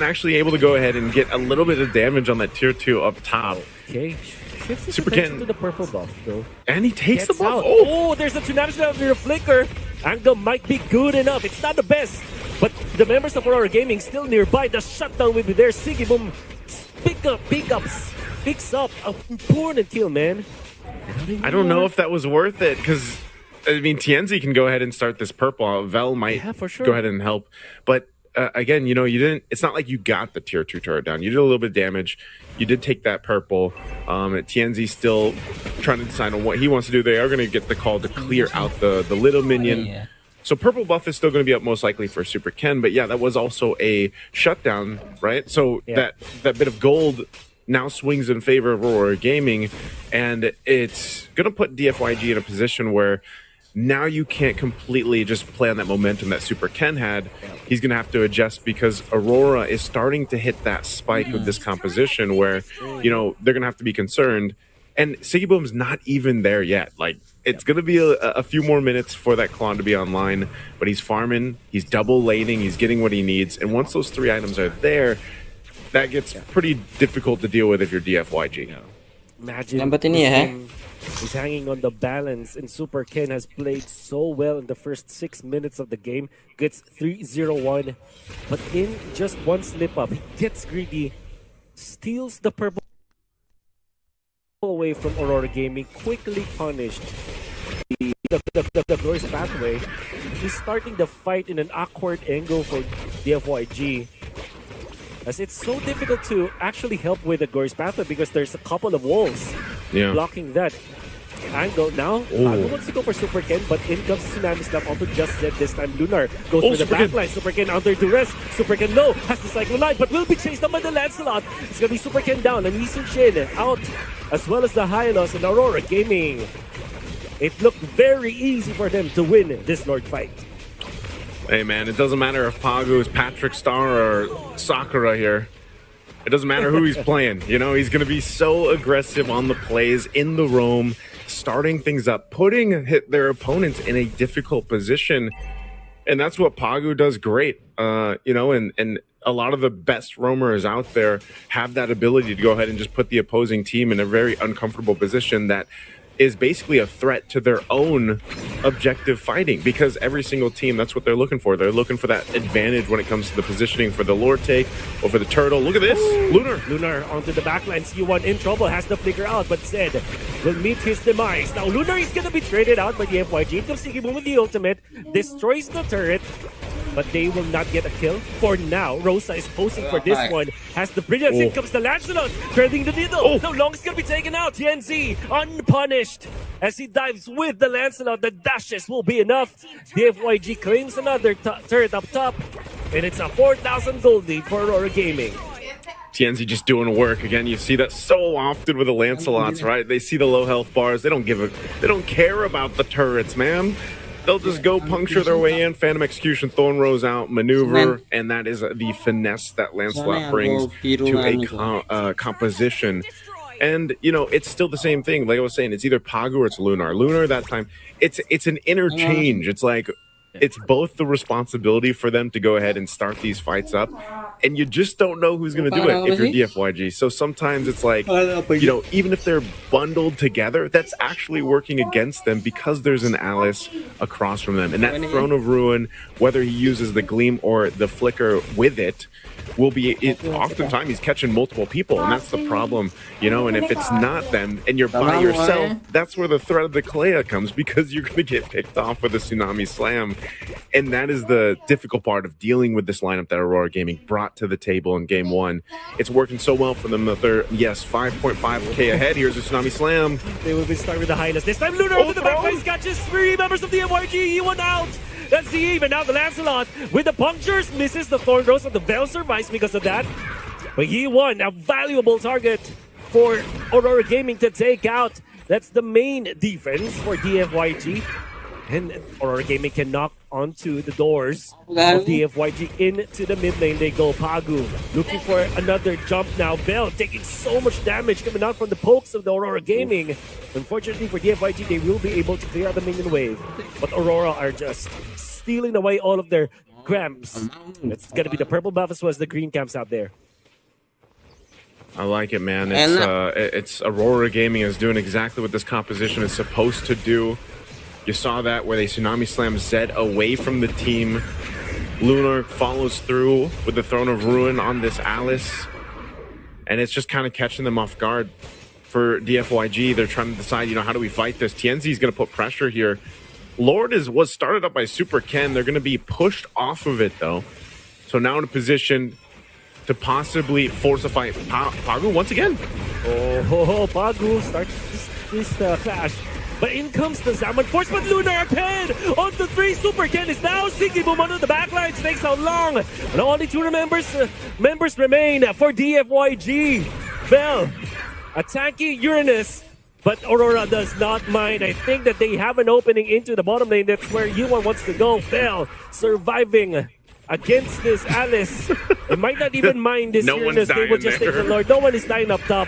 actually able to go ahead and get a little bit of damage on that tier 2 up top. Okay. Shifts his Super attention Ken. to the purple buff, though. And he takes the Gets buff. out. Oh, Oh, there's a tsunami after a flicker. Angle might be good enough. It's not the best, but the members of Aurora Gaming still nearby. The shutdown will be there. Sigibum picks up a important kill, man. I don't know if that was worth it because, I mean, Tienzi can go ahead and start this purple. Vel might for sure go ahead and help. But again, you know, you didn't. It's not like you got the tier 2 turret down. You did a little bit of damage. You did take that purple. Tienzi's still trying to decide on what he wants to do. They are going to get the call to clear out the little minion. Yeah. So purple buff is still going to be up most likely for Super Ken. But yeah, that was also a shutdown, right? So that bit of gold now swings in favor of Aurora Gaming, and it's going to put DFYG in a position where now you can't completely just play on that momentum that Super Ken had. He's going to have to adjust because Aurora is starting to hit that spike of this composition where, you know, they're going to have to be concerned. And Sigiboom's not even there yet. Like, it's going to be a few more minutes for that Klon to be online, but he's farming, he's double laning, he's getting what he needs. And once those 3 items are there, that gets pretty difficult to deal with if you're DFYG. Imagine Lambat ini ya, he's hanging on the balance, and Super Ken has played so well in the first 6 minutes of the game. Gets 3-0-1, but in just one slip up, he gets greedy, steals the purple away from Aurora Gaming, quickly punished. The glorious pathway. He's starting the fight in an awkward angle for DFYG, as it's so difficult to actually help with the glorious pathway because there's a couple of walls blocking that angle. Now Pago wants to go for Super Ken, but in comes Tsunami Snap onto Just Zed. This time Lunar goes for the backline. Super Ken under duress. Super Ken low, has the Cyclone Knight, but will be chased down by the Lancelot. It's gonna be Super Ken down and Lee Shin out, as well as the Hylos and Aurora Gaming. It looked very easy for them to win this Lord fight. Hey man, it doesn't matter if Pagu is Patrick Star or Sakura here. It doesn't matter who he's playing. You know, he's going to be so aggressive on the plays, in the roam, starting things up, putting their opponents in a difficult position. And that's what Pagu does great. You know, and a lot of the best roamers out there have that ability to go ahead and just put the opposing team in a very uncomfortable position that is basically a threat to their own objective fighting, because every single team, that's what they're looking for. They're looking for that advantage when it comes to the positioning for the lore take or for the turtle. Look at this. Lunar onto the backline. C1 in trouble, has the flicker out, but Zed will meet his demise. Now Lunar is gonna be traded out by the FYG. Sigibum with the ultimate, destroys the turret, but they will not get a kill for now. Rosa is posing for this one, has the brilliance. In comes the Lancelot, threading the needle. No long is gonna be taken out. TNZ unpunished as he dives with the Lancelot. The dashes will be enough. The FYG claims another turret up top, and it's a 4,000 gold lead for Aurora Gaming. TNZ just doing work again. You see that so often with the Lancelots, right? They see the low health bars. They don't care about the turrets, man. They'll just go puncture their way in. Phantom Execution, Thorn Rose out, maneuver, and that is the finesse that Lancelot brings to a composition. And, you know, it's still the same thing. Like I was saying, it's either Pagu or it's Lunar. Lunar, that time, it's an interchange. It's like, it's both the responsibility for them to go ahead and start these fights up, and you just don't know who's going to do it if you're DFYG. So sometimes it's like, you know, even if they're bundled together, that's actually working against them because there's an Alice across from them. And that Throne of Ruin, whether he uses the Gleam or the Flicker with it, will be oftentimes he's catching multiple people, and that's the problem, you know. And if it's not them and you're by yourself, that's where the threat of the Clea comes, because you're going to get picked off with a Tsunami Slam. And that is the difficult part of dealing with this lineup that Aurora Gaming brought to the table in game one. It's working so well for them that they're 5.5k ahead. Here's a Tsunami Slam. They will be starting with the Hylas. This time Lunar with the backline catches 3 members of the MYG. He went out. That's the even. Now the Lancelot with the punctures misses the Thorn Rose, and the Bell survives because of that. But he won, a valuable target for Aurora Gaming to take out. That's the main defense for DFYG. And Aurora Gaming can knock onto the doors of DFYG into the mid lane. They go. Pagu looking for another jump now. Bell taking so much damage coming out from the pokes of the Aurora Gaming. Unfortunately for DFYG, they will be able to clear out the minion wave. But Aurora are just stealing away all of their Cramps. It's gonna be the purple buff as well as the green camps out there. I like it, man. It's Aurora Gaming is doing exactly what this composition is supposed to do. You saw that where they Tsunami Slam Zed away from the team. Lunar follows through with the Throne of Ruin on this Alice. And it's just kind of catching them off guard. For DFYG, they're trying to decide, how do we fight this? TNZ is going to put pressure here. Lord was started up by Super Ken. They're going to be pushed off of it, though. So now in a position to possibly force a fight. Pagu once again. Oh, Pagu starts this clash. But in comes the Zaman Force, but Lunar ahead on the 3. Super Ken is now Siggy Boom under the backline. Takes how long? And only 2 members remain for DFYG. Bell attacking Uranus, but Aurora does not mind. I think that they have an opening into the bottom lane. That's where Yuan wants to go. Bell surviving against this Alice. They might not even mind this Uranus. They will just take the Lord. No one is dying up top.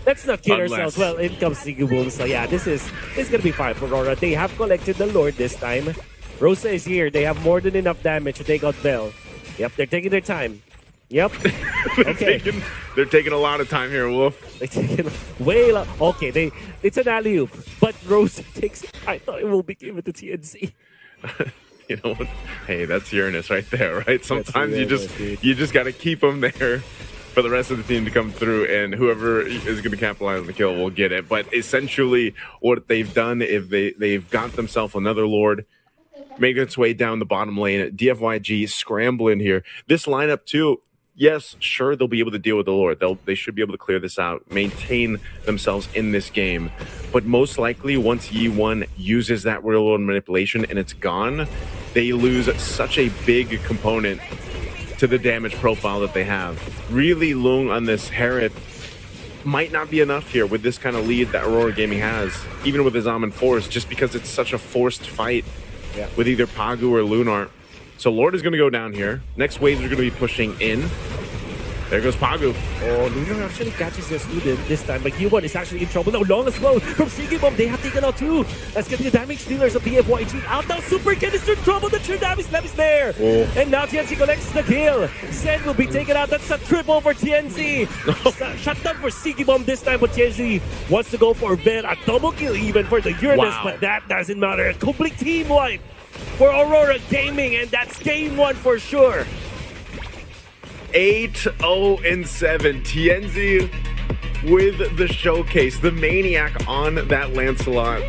Let's not kid ourselves. Well, in comes Siggy Boom. So yeah, this is gonna be fine for Aurora. They have collected the Lord this time. Rosa is here. They have more than enough damage to take out Bell. Yep, they're taking their time. Yep. Okay. They're taking a lot of time here, Wolf. They're taking way long. Okay, it's an alley-oop, but Rosa takes. I thought it will be given to TNC. You know what? Hey, that's Uranus right there, right? Sometimes you just got to keep them there for the rest of the team to come through, and whoever is going to capitalize on the kill will get it. But essentially, what they've done is they've got themselves another Lord, making its way down the bottom lane. DFYG scrambling here. This lineup too. Yes, sure, they'll be able to deal with the Lord. They should be able to clear this out, maintain themselves in this game. But most likely, once Yi1 uses that real-world manipulation and it's gone, they lose such a big component to the damage profile that they have. Really, Lung on this Herod might not be enough here with this kind of lead that Aurora Gaming has, even with his Almond Force, just because it's such a forced fight with either Pagu or Lunar. So Lord is going to go down here. Next waves are going to be pushing in. There goes Pagu. Oh, Lunar actually catches their student this time, but Yuan is actually in trouble. Now, long as well from Siggy Bomb. They have taken out 2. Let's get the damage dealers of BFYG out now. Super Ken is in trouble. The Tsunami Slam is there. Oh. And now TNC collects the kill. Zen will be taken out. That's a triple for TNC. Shut down for Siggy Bomb this time, but TNC wants to go for Bell. A double kill even for the Uranus, but that doesn't matter. A complete team wipe for Aurora Gaming, and that's game 1 for sure. 8-0-7. TNZ with the showcase, the maniac on that Lancelot.